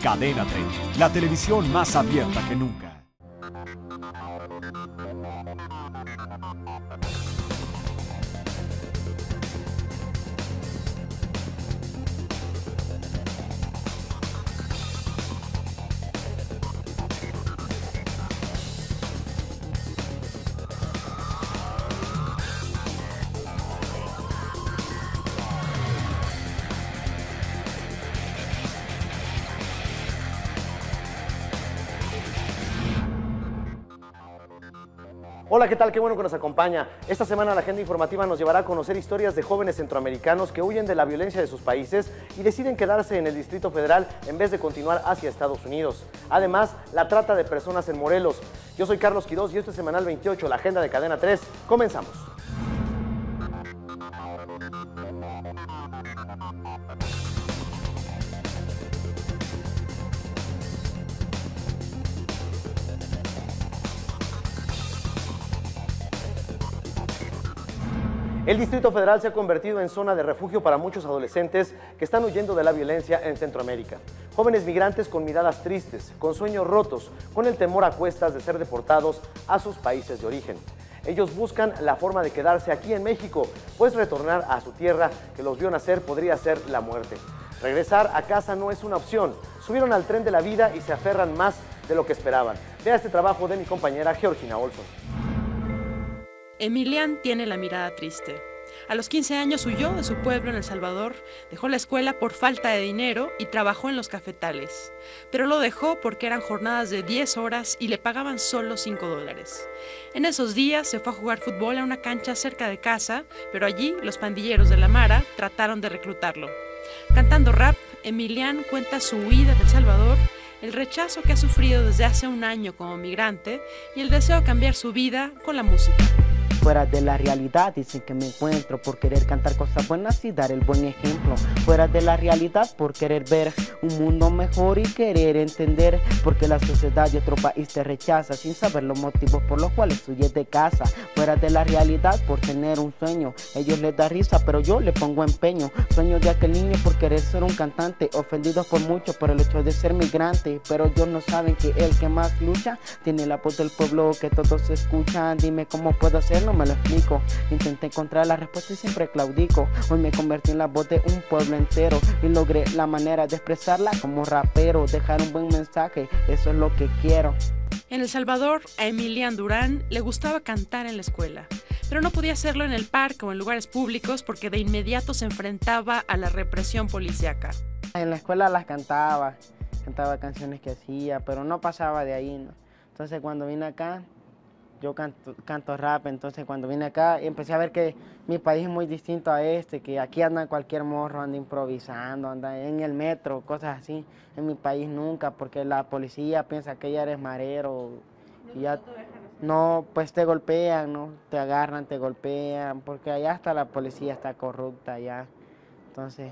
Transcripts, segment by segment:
Cadena 30, la televisión más abierta que nunca. Hola, ¿qué tal? Qué bueno que nos acompaña. Esta semana la agenda informativa nos llevará a conocer historias de jóvenes centroamericanos que huyen de la violencia de sus países y deciden quedarse en el Distrito Federal en vez de continuar hacia Estados Unidos. Además, la trata de personas en Morelos. Yo soy Carlos Quirós y esto es Semanal 28, la agenda de Cadena 3. Comenzamos. El Distrito Federal se ha convertido en zona de refugio para muchos adolescentes que están huyendo de la violencia en Centroamérica. Jóvenes migrantes con miradas tristes, con sueños rotos, con el temor a cuestas de ser deportados a sus países de origen. Ellos buscan la forma de quedarse aquí en México, pues retornar a su tierra que los vio nacer podría ser la muerte. Regresar a casa no es una opción. Subieron al tren de la vida y se aferran más de lo que esperaban. Vea este trabajo de mi compañera Georgina Olson. Emilian tiene la mirada triste. A los 15 años huyó de su pueblo en El Salvador, dejó la escuela por falta de dinero y trabajó en los cafetales. Pero lo dejó porque eran jornadas de 10 horas y le pagaban solo $5. En esos días se fue a jugar fútbol a una cancha cerca de casa, pero allí los pandilleros de la Mara trataron de reclutarlo. Cantando rap, Emilian cuenta su huida de El Salvador, el rechazo que ha sufrido desde hace un año como migrante y el deseo de cambiar su vida con la música. Fuera de la realidad dicen que me encuentro por querer cantar cosas buenas y dar el buen ejemplo. Fuera de la realidad por querer ver un mundo mejor y querer entender porque la sociedad de otro país te rechaza sin saber los motivos por los cuales huyes de casa. Fuera de la realidad por tener un sueño, ellos les da risa pero yo le pongo empeño. Sueño de aquel niño por querer ser un cantante, ofendidos por muchos por el hecho de ser migrante, pero ellos no saben que el que más lucha tiene la voz del pueblo que todos escuchan. Dime cómo puedo hacerlo, me lo explico. Intenté encontrar la respuesta y siempre claudico. Hoy me convertí en la voz de un pueblo entero y logré la manera de expresarla como rapero. Dejar un buen mensaje, eso es lo que quiero. En El Salvador, a Emilian Durán le gustaba cantar en la escuela, pero no podía hacerlo en el parque o en lugares públicos porque de inmediato se enfrentaba a la represión policíaca. En la escuela las cantaba canciones que hacía, pero no pasaba de ahí, ¿no? Entonces cuando vine acá, yo canto rap, entonces cuando vine acá empecé a ver que mi país es muy distinto a que aquí anda cualquier morro, anda improvisando, anda en el metro, cosas así. En mi país nunca, porque la policía piensa que ya eres marero y ya no, pues te golpean, ¿no? Te agarran, te golpean, porque allá hasta la policía está corrupta ya. Entonces,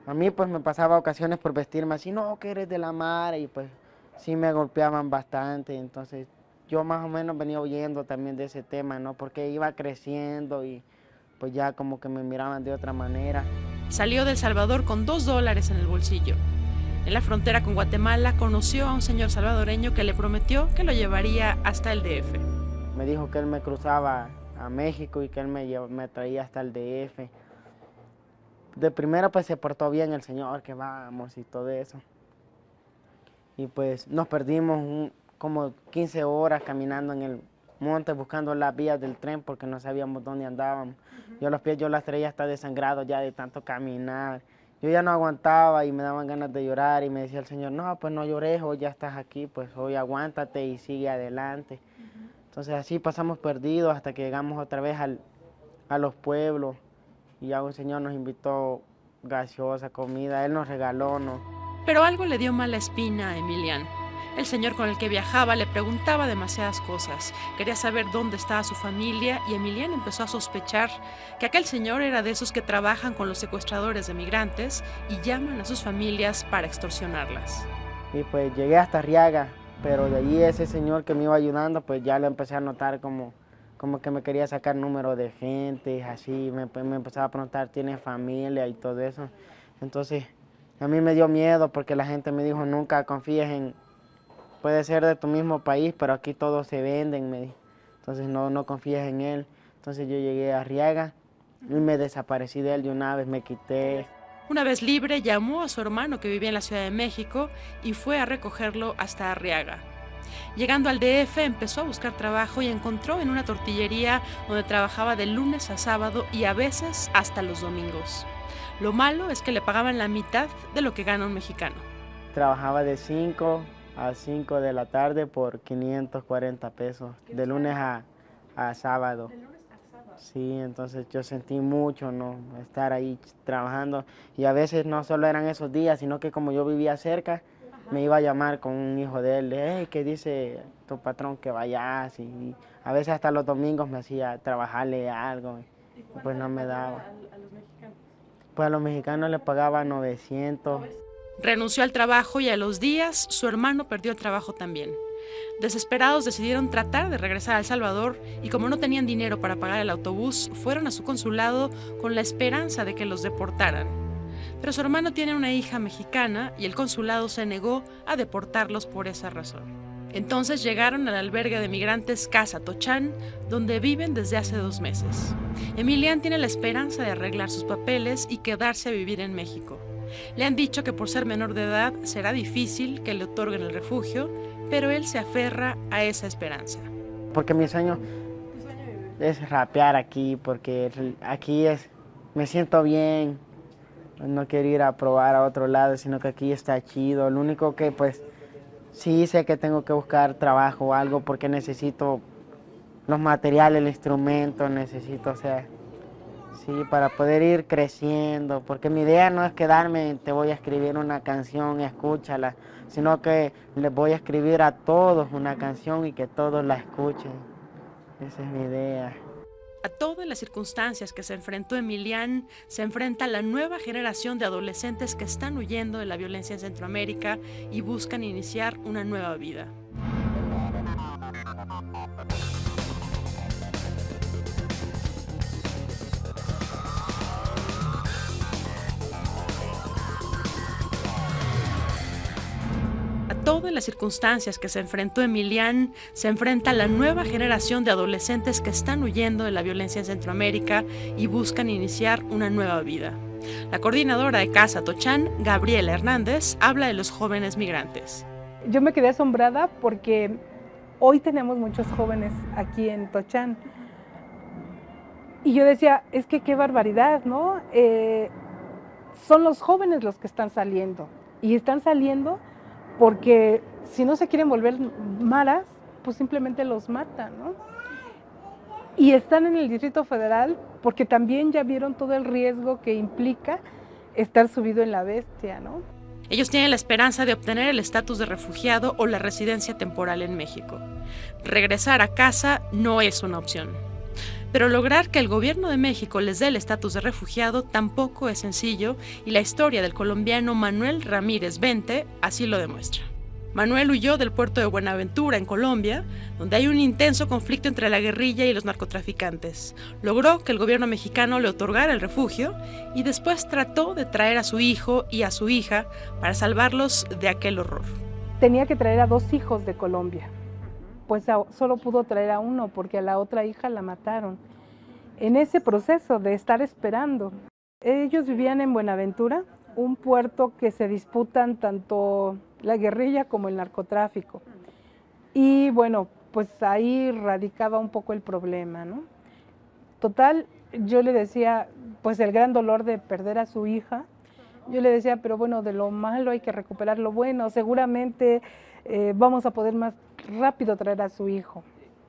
a mí pues me pasaba ocasiones por vestirme así, no, que eres de la Mara, y pues sí me golpeaban bastante, entonces yo más o menos venía huyendo también de ese tema, ¿no? Porque iba creciendo y pues ya como que me miraban de otra manera. Salió de El Salvador con $2 en el bolsillo. En la frontera con Guatemala conoció a un señor salvadoreño que le prometió que lo llevaría hasta el DF. Me dijo que él me cruzaba a México y que él me traía hasta el DF. De primera pues se portó bien el señor, que vamos y todo eso. Y pues nos perdimos como 15 horas caminando en el monte buscando las vías del tren porque no sabíamos dónde andábamos. Yo los pies, yo las traía hasta desangrados ya de tanto caminar. Yo ya no aguantaba y me daban ganas de llorar y me decía el Señor, no, pues no llores, hoy ya estás aquí, pues hoy aguántate y sigue adelante. Entonces así pasamos perdidos hasta que llegamos otra vez a los pueblos y ya un Señor nos invitó gaseosa, comida, Él nos regaló, ¿no? Pero algo le dio mala espina a Emilian. El señor con el que viajaba le preguntaba demasiadas cosas. Quería saber dónde estaba su familia y Emilian empezó a sospechar que aquel señor era de esos que trabajan con los secuestradores de migrantes y llaman a sus familias para extorsionarlas. Y pues llegué hasta Arriaga, pero de allí ese señor que me iba ayudando, pues ya lo empecé a notar como que me quería sacar número de gente, así, me empezaba a preguntar, ¿tiene familia y todo eso? Entonces A mí me dio miedo porque la gente me dijo, nunca confíes puede ser de tu mismo país, pero aquí todos se venden, me dijo. Entonces no confíes en él. Entonces yo llegué a Arriaga y me desaparecí de él de una vez, me quité. Una vez libre, llamó a su hermano que vivía en la Ciudad de México y fue a recogerlo hasta Arriaga. Llegando al DF, empezó a buscar trabajo y encontró en una tortillería donde trabajaba de lunes a sábado y a veces hasta los domingos. Lo malo es que le pagaban la mitad de lo que gana un mexicano. Trabajaba de 5 a 5 de la tarde por 540 pesos, de lunes a sábado. ¿De lunes a sábado? Sí, entonces yo sentí mucho, ¿no?, estar ahí trabajando. Y a veces no solo eran esos días, sino que como yo vivía cerca, me iba a llamar con un hijo de él, hey, ¿qué dice tu patrón que vayas? Y a veces hasta los domingos me hacía trabajarle algo, y pues no me daba. ¿A los mexicanos? Pues a los mexicanos les pagaba 900. Renunció al trabajo y a los días su hermano perdió el trabajo también. Desesperados decidieron tratar de regresar a El Salvador y como no tenían dinero para pagar el autobús, fueron a su consulado con la esperanza de que los deportaran. Pero su hermano tiene una hija mexicana y el consulado se negó a deportarlos por esa razón. Entonces llegaron al albergue de migrantes Casa Tochán, donde viven desde hace 2 meses. Emilian tiene la esperanza de arreglar sus papeles y quedarse a vivir en México. Le han dicho que por ser menor de edad será difícil que le otorguen el refugio, pero él se aferra a esa esperanza. Porque mi sueño es rapear aquí, porque aquí me siento bien. No quiero ir a probar a otro lado, sino que aquí está chido. Lo único que pues sí sé que tengo que buscar trabajo o algo porque necesito los materiales, el instrumento, necesito, o sea, sí, para poder ir creciendo. Porque mi idea no es quedarme, te voy a escribir una canción y escúchala, sino que les voy a escribir a todos una canción y que todos la escuchen. Esa es mi idea. A todas las circunstancias que se enfrentó Emilian, se enfrenta la nueva generación de adolescentes que están huyendo de la violencia en Centroamérica y buscan iniciar una nueva vida. Todas las circunstancias que se enfrentó Emilian, se enfrenta la nueva generación de adolescentes que están huyendo de la violencia en Centroamérica y buscan iniciar una nueva vida. La coordinadora de Casa Tochán, Gabriela Hernández, habla de los jóvenes migrantes. Yo me quedé asombrada porque hoy tenemos muchos jóvenes aquí en Tochán. Y yo decía, es que qué barbaridad, ¿no? Son los jóvenes los que están saliendo. Y están saliendo porque si no se quieren volver maras, pues simplemente los matan, ¿no? Y están en el Distrito Federal porque también ya vieron todo el riesgo que implica estar subido en la bestia, ¿no? Ellos tienen la esperanza de obtener el estatus de refugiado o la residencia temporal en México. Regresar a casa no es una opción. Pero lograr que el gobierno de México les dé el estatus de refugiado tampoco es sencillo y la historia del colombiano Manuel Ramírez Vente así lo demuestra. Manuel huyó del puerto de Buenaventura, en Colombia, donde hay un intenso conflicto entre la guerrilla y los narcotraficantes. Logró que el gobierno mexicano le otorgara el refugio y después trató de traer a su hijo y a su hija para salvarlos de aquel horror. Tenía que traer a 2 hijos de Colombia. Pues solo pudo traer a uno porque a la otra hija la mataron. En ese proceso de estar esperando, ellos vivían en Buenaventura, un puerto que se disputan tanto la guerrilla como el narcotráfico. Y bueno, pues ahí radicaba un poco el problema, ¿no? Total, yo le decía, pues el gran dolor de perder a su hija, yo le decía, pero bueno, de lo malo hay que recuperar lo bueno, seguramente vamos a poder más rápido traer a su hijo.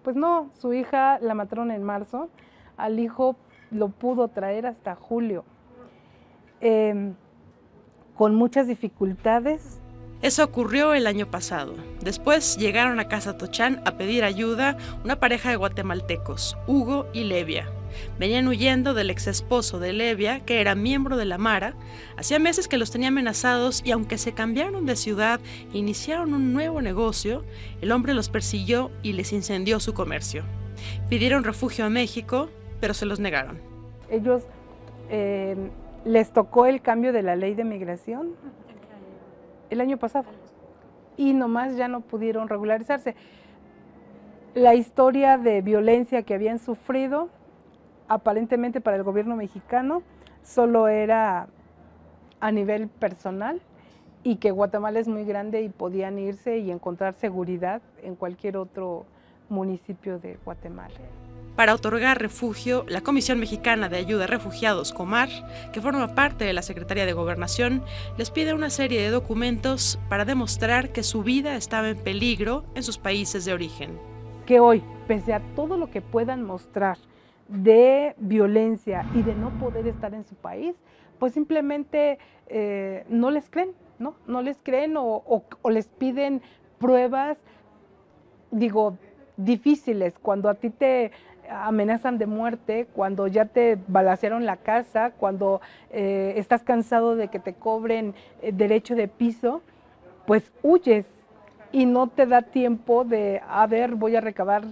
Pues no, su hija la mataron en marzo, al hijo lo pudo traer hasta julio, con muchas dificultades. Eso ocurrió el año pasado. Después llegaron a Casa Tochán a pedir ayuda una pareja de guatemaltecos, Hugo y Levia. Venían huyendo del exesposo de Levia, que era miembro de la Mara. Hacía meses que los tenía amenazados y aunque se cambiaron de ciudad e iniciaron un nuevo negocio, el hombre los persiguió y les incendió su comercio. Pidieron refugio a México, pero se los negaron. Ellos les tocó el cambio de la ley de migración el año pasado y nomás ya no pudieron regularizarse. La historia de violencia que habían sufrido, aparentemente para el gobierno mexicano, solo era a nivel personal y que Guatemala es muy grande y podían irse y encontrar seguridad en cualquier otro municipio de Guatemala. Para otorgar refugio, la Comisión Mexicana de Ayuda a Refugiados, Comar, que forma parte de la Secretaría de Gobernación, les pide una serie de documentos para demostrar que su vida estaba en peligro en sus países de origen. Que hoy, pese a todo lo que puedan mostrar de violencia y de no poder estar en su país, pues simplemente no les creen, ¿no? No les creen o les piden pruebas, digo, difíciles, cuando a ti te amenazan de muerte, cuando ya te balacearon la casa, cuando estás cansado de que te cobren derecho de piso, pues huyes y no te da tiempo de, a ver, voy a recabar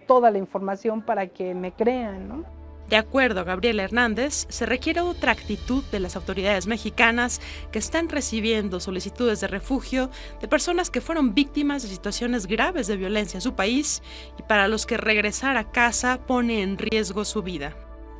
toda la información para que me crean, ¿no? De acuerdo a Gabriela Hernández, se requiere otra actitud de las autoridades mexicanas que están recibiendo solicitudes de refugio de personas que fueron víctimas de situaciones graves de violencia en su país y para los que regresar a casa pone en riesgo su vida.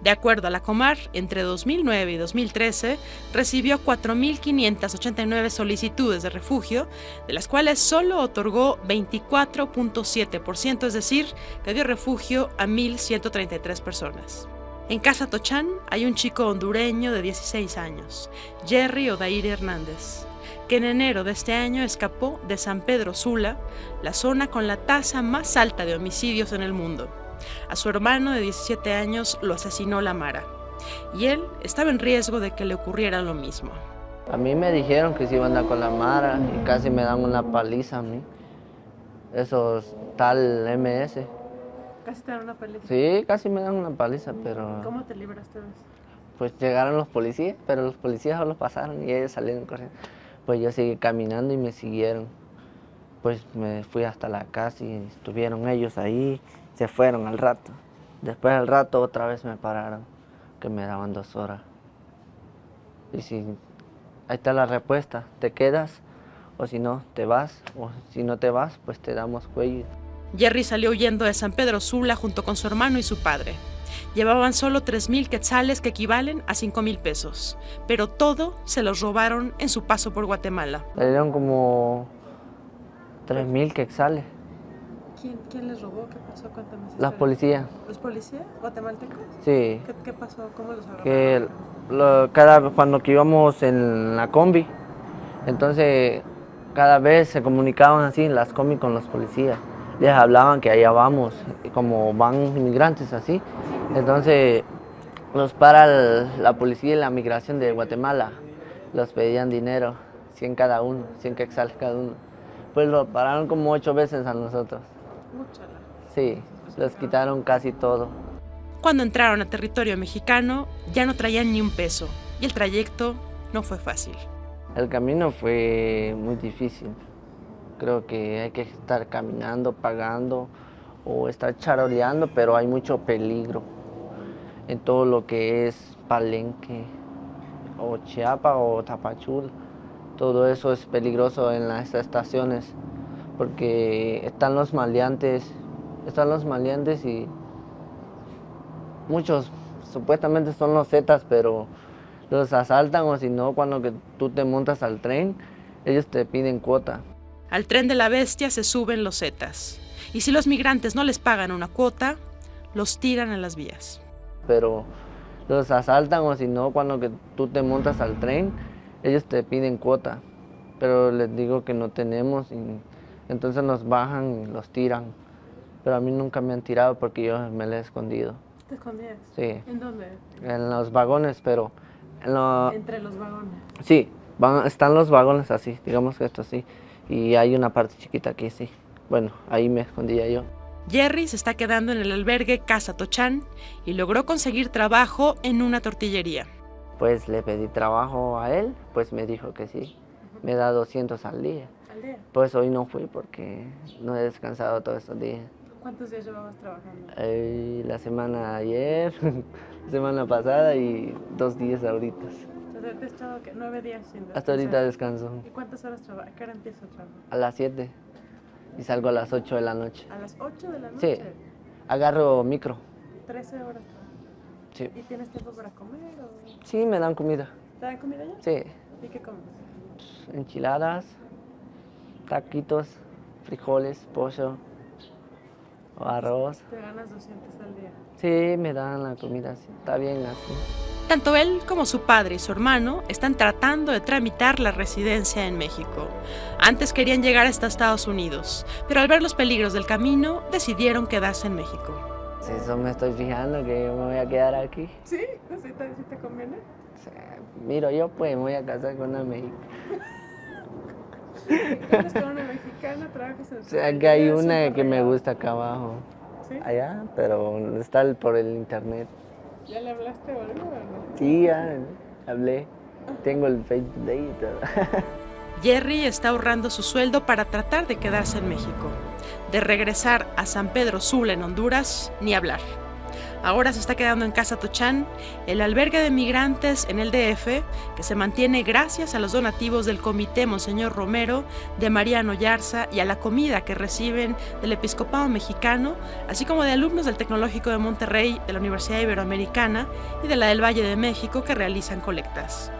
De acuerdo a la Comar, entre 2009 y 2013 recibió 4.589 solicitudes de refugio, de las cuales solo otorgó 24.7%, es decir, que dio refugio a 1.133 personas. En Casa Tochán hay un chico hondureño de 16 años, Jerry Odair Hernández, que en enero de este año escapó de San Pedro Sula, la zona con la tasa más alta de homicidios en el mundo. A su hermano de 17 años lo asesinó la Mara, y él estaba en riesgo de que le ocurriera lo mismo. A mí me dijeron que se iban a andar con la Mara y casi me dan una paliza a mí. Esos tal MS. ¿Casi te dan una paliza? Sí, casi me dan una paliza, pero... ¿Cómo te libraste de eso? Pues llegaron los policías, pero los policías solo pasaron y ellos salieron corriendo. Pues yo seguí caminando y me siguieron. Pues me fui hasta la casa y estuvieron ellos ahí, se fueron al rato. Después al rato otra vez me pararon, que me daban 2 horas. Y si, ahí está la respuesta, te quedas o si no te vas, o si no te vas, pues te damos cuello. Jerry salió huyendo de San Pedro Sula junto con su hermano y su padre. Llevaban solo 3,000 quetzales, que equivalen a 5,000 pesos, pero todo se los robaron en su paso por Guatemala. Le dieron como 3,000 quetzales. ¿Quién les robó? ¿Qué pasó? Cuéntame. La policía. ¿Los policías guatemaltecos? Sí. ¿Qué pasó? ¿Cómo los agarraron? Que cuando que íbamos en la combi, entonces cada vez se comunicaban así en las combi con los policías. Les hablaban que allá vamos, como van inmigrantes así. Entonces los para la policía y la migración de Guatemala, los pedían dinero, 100 cada uno, 100 quetzales cada uno. Pues lo pararon como 8 veces a nosotros. Sí, les quitaron casi todo. Cuando entraron a territorio mexicano, ya no traían ni un peso, y el trayecto no fue fácil. El camino fue muy difícil. Creo que hay que estar caminando, pagando o estar charoleando, pero hay mucho peligro en todo lo que es Palenque o Chiapa o Tapachula. Todo eso es peligroso en las estaciones porque están los maleantes y muchos supuestamente son los zetas, pero los asaltan o si no, cuando que tú te montas al tren, ellos te piden cuota. Al tren de la bestia se suben los zetas, y si los migrantes no les pagan una cuota, los tiran a las vías. Pero los asaltan o si no, cuando que tú te montas al tren, ellos te piden cuota, pero les digo que no tenemos y entonces nos bajan y los tiran. Pero a mí nunca me han tirado porque yo me lo he escondido. ¿Te escondías? Sí. ¿En dónde? En los vagones, pero... Entre los vagones. Sí, están los vagones así, digamos que esto así. Y hay una parte chiquita aquí, sí. Bueno, ahí me escondía yo. Jerry se está quedando en el albergue Casa Tochán y logró conseguir trabajo en una tortillería. Pues le pedí trabajo a él, pues me dijo que sí. Me da 200 al día. ¿Al día? Pues hoy no fui porque no he descansado todos estos días. ¿Cuántos días llevabas trabajando? La semana ayer, la semana pasada y 2 días ahorita. Entonces, te has echado 9 días sin descansar. Hasta ahorita descanso. ¿Y cuántas horas trabajas? ¿A qué hora empieza a trabajar? A las 7 y salgo a las 8 de la noche. ¿A las 8 de la noche? Sí, agarro micro. 13 horas trabajas. Sí. ¿Y tienes tiempo para comer o...? Sí, me dan comida. ¿Te dan comida ya? Sí, ¿Y qué comes? enchiladas, taquitos, frijoles, pollo o arroz. Te ganas 200 al día. Sí, me dan la comida, sí, está bien así. Tanto él como su padre y su hermano están tratando de tramitar la residencia en México. Antes querían llegar hasta Estados Unidos, pero al ver los peligros del camino, decidieron quedarse en México. Si eso me estoy fijando, que yo me voy a quedar aquí. ¿Sí? ¿Sí te conviene? O sea, miro yo, pues me voy a casar con una mexicana. ¿Eres con una mexicana? ¿Trabajas en O sea, que hay una que me gusta acá abajo. ¿Sí? Allá, pero está por el internet. ¿Ya le hablaste o algo o no? Sí, ya hablé. Tengo el Facebook de ahí y todo. Jerry está ahorrando su sueldo para tratar de quedarse en México. De regresar a San Pedro Sula en Honduras, ni hablar. Ahora se está quedando en Casa Tochán, el albergue de migrantes en el DF, que se mantiene gracias a los donativos del Comité Monseñor Romero, de Mariano Yarza y a la comida que reciben del Episcopado Mexicano, así como de alumnos del Tecnológico de Monterrey, de la Universidad Iberoamericana y de la del Valle de México que realizan colectas.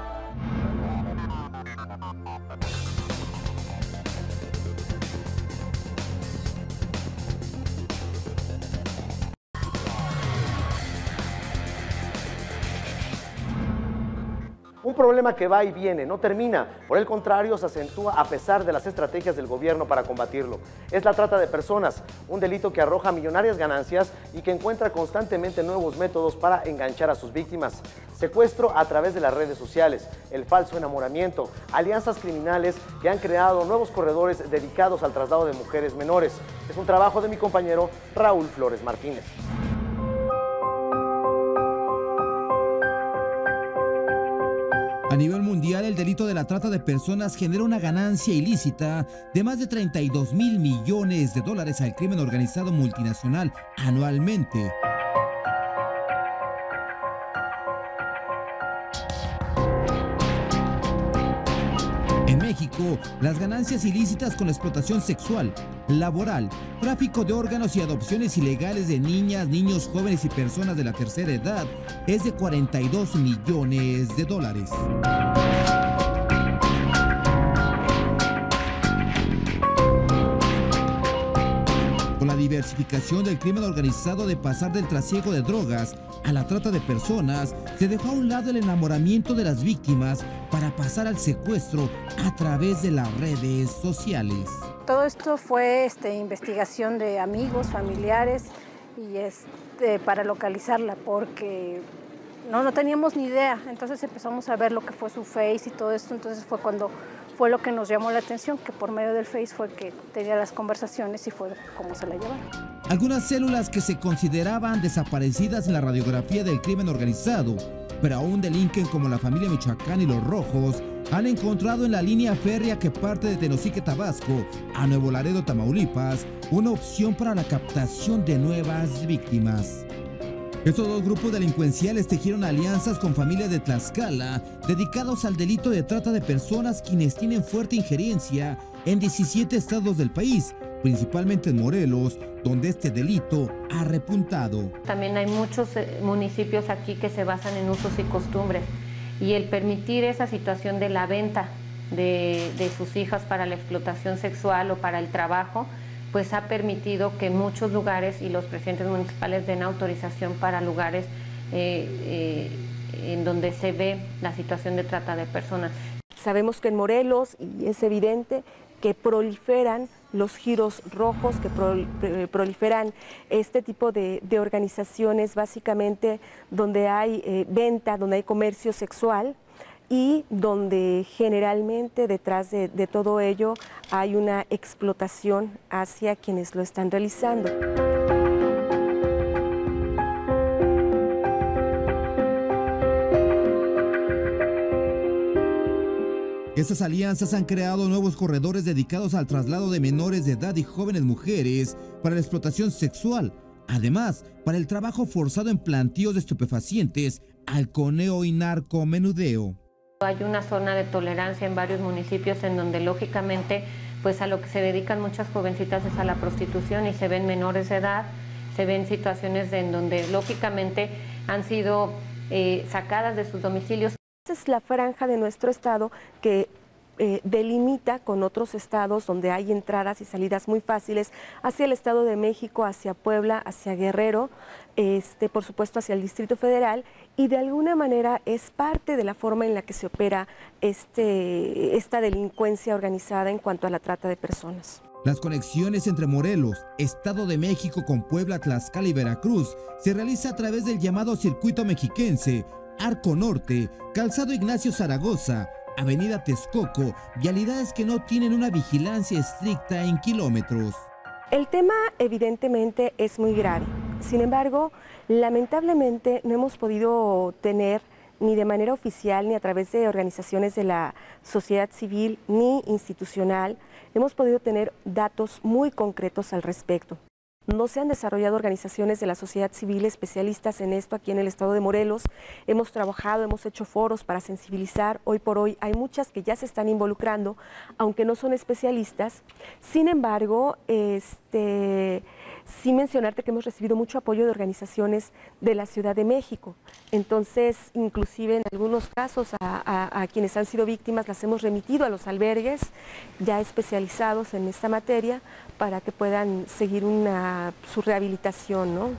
Un problema que va y viene, no termina, por el contrario se acentúa a pesar de las estrategias del gobierno para combatirlo. Es la trata de personas, un delito que arroja millonarias ganancias y que encuentra constantemente nuevos métodos para enganchar a sus víctimas. Secuestro a través de las redes sociales, el falso enamoramiento, alianzas criminales que han creado nuevos corredores dedicados al traslado de mujeres menores. Es un trabajo de mi compañero Raúl Flores Martínez. A nivel mundial, el delito de la trata de personas genera una ganancia ilícita de más de 32.000 millones de dólares al crimen organizado multinacional anualmente. En México, las ganancias ilícitas con explotación sexual, laboral, tráfico de órganos y adopciones ilegales de niñas, niños, jóvenes y personas de la tercera edad es de 42 millones de dólares. Con la diversificación del crimen organizado de pasar del trasiego de drogas a la trata de personas, se dejó a un lado el enamoramiento de las víctimas para pasar al secuestro a través de las redes sociales. Todo esto fue investigación de amigos, familiares y para localizarla, porque no teníamos ni idea. Entonces empezamos a ver lo que fue su Face y todo esto. Entonces fue lo que nos llamó la atención, que por medio del Face fue que tenía las conversaciones y fue como se la llevaron. Algunas células que se consideraban desaparecidas en la radiografía del crimen organizado, pero aún delinquen como la familia Michoacán y los Rojos, han encontrado en la línea férrea que parte de Tenosique, Tabasco, a Nuevo Laredo, Tamaulipas, una opción para la captación de nuevas víctimas. Estos dos grupos delincuenciales tejieron alianzas con familias de Tlaxcala dedicados al delito de trata de personas, quienes tienen fuerte injerencia en 17 estados del país, principalmente en Morelos, donde este delito ha repuntado. También hay muchos municipios aquí que se basan en usos y costumbres, y el permitir esa situación de la venta de sus hijas para la explotación sexual o para el trabajo, pues ha permitido que muchos lugares y los presidentes municipales den autorización para lugares en donde se ve la situación de trata de personas. Sabemos que en Morelos, y es evidente, que proliferan los giros rojos, que proliferan este tipo de organizaciones, básicamente donde hay venta, donde hay comercio sexual, y donde generalmente detrás de todo ello hay una explotación hacia quienes lo están realizando. Estas alianzas han creado nuevos corredores dedicados al traslado de menores de edad y jóvenes mujeres para la explotación sexual. Además, para el trabajo forzado en plantíos de estupefacientes, halconeo y narcomenudeo. Hay una zona de tolerancia en varios municipios en donde lógicamente pues a lo que se dedican muchas jovencitas es a la prostitución y se ven menores de edad, se ven situaciones en donde lógicamente han sido sacadas de sus domicilios. Esa es la franja de nuestro estado que delimita con otros estados donde hay entradas y salidas muy fáciles hacia el Estado de México, hacia Puebla, hacia Guerrero, por supuesto hacia el Distrito Federal, y de alguna manera es parte de la forma en la que se opera esta delincuencia organizada en cuanto a la trata de personas. Las conexiones entre Morelos, Estado de México con Puebla, Tlaxcala y Veracruz se realiza a través del llamado Circuito Mexiquense, Arco Norte, Calzado Ignacio Zaragoza, Avenida Texcoco, vialidades que no tienen una vigilancia estricta en kilómetros. El tema evidentemente es muy grave, sin embargo, lamentablemente no hemos podido tener ni de manera oficial ni a través de organizaciones de la sociedad civil ni institucional, hemos podido tener datos muy concretos al respecto. No se han desarrollado organizaciones de la sociedad civil especialistas en esto aquí en el estado de Morelos. Hemos trabajado, hemos hecho foros para sensibilizar. Hoy por hoy hay muchas que ya se están involucrando, aunque no son especialistas. Sin embargo, sí mencionarte que hemos recibido mucho apoyo de organizaciones de la Ciudad de México. Entonces, inclusive en algunos casos a quienes han sido víctimas las hemos remitido a los albergues ya especializados en esta materia para que puedan seguir su rehabilitación, ¿no?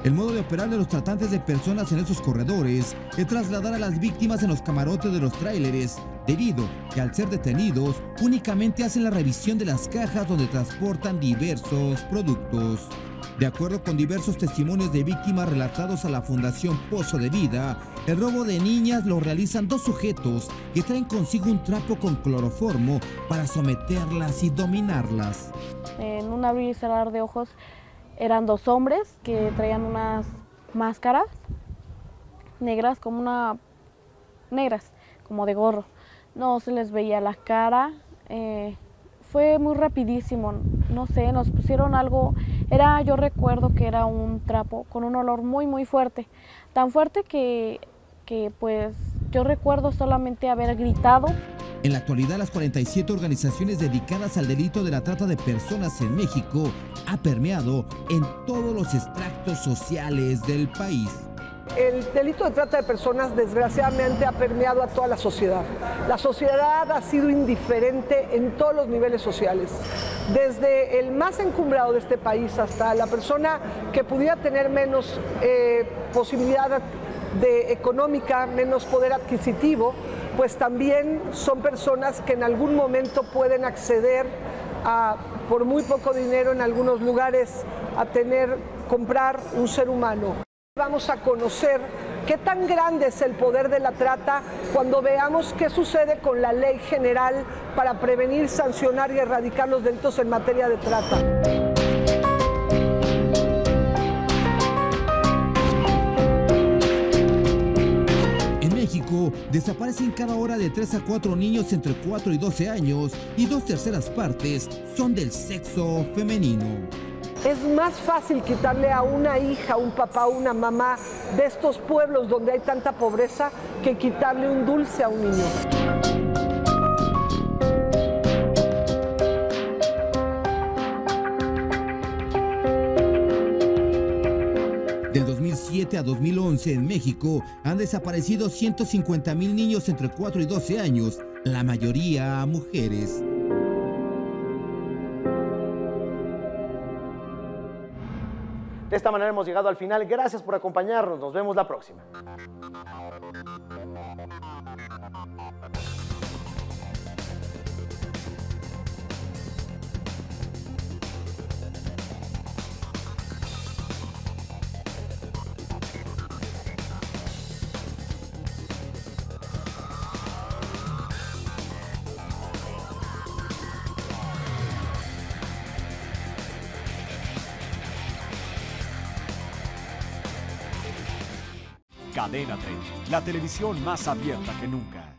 El modo de operar de los tratantes de personas en esos corredores es trasladar a las víctimas en los camarotes de los tráileres, debido que al ser detenidos únicamente hacen la revisión de las cajas donde transportan diversos productos. De acuerdo con diversos testimonios de víctimas relatados a la Fundación Pozo de Vida, el robo de niñas lo realizan dos sujetos que traen consigo un trapo con cloroformo para someterlas y dominarlas. En un abrir y cerrar de ojos eran dos hombres que traían unas máscaras negras como de gorro. No se les veía la cara. Fue muy rapidísimo, no sé, nos pusieron algo, yo recuerdo que era un trapo con un olor muy muy fuerte, tan fuerte que pues yo recuerdo solamente haber gritado. En la actualidad, las 47 organizaciones dedicadas al delito de la trata de personas en México ha permeado en todos los estratos sociales del país. El delito de trata de personas desgraciadamente ha permeado a toda la sociedad. La sociedad ha sido indiferente en todos los niveles sociales, desde el más encumbrado de este país hasta la persona que pudiera tener menos posibilidad económica, menos poder adquisitivo, pues también son personas que en algún momento pueden acceder por muy poco dinero en algunos lugares a comprar un ser humano. Vamos a conocer qué tan grande es el poder de la trata cuando veamos qué sucede con la ley general para prevenir, sancionar y erradicar los delitos en materia de trata. En México desaparecen cada hora de 3 a 4 niños entre 4 y 12 años y 2/3 partes son del sexo femenino. Es más fácil quitarle a una hija, un papá, una mamá de estos pueblos donde hay tanta pobreza que quitarle un dulce a un niño. Del 2007 a 2011 en México han desaparecido 150,000 niños entre 4 y 12 años, la mayoría mujeres. De esta manera hemos llegado al final. Gracias por acompañarnos. Nos vemos la próxima. Cadena 30, la televisión más abierta que nunca.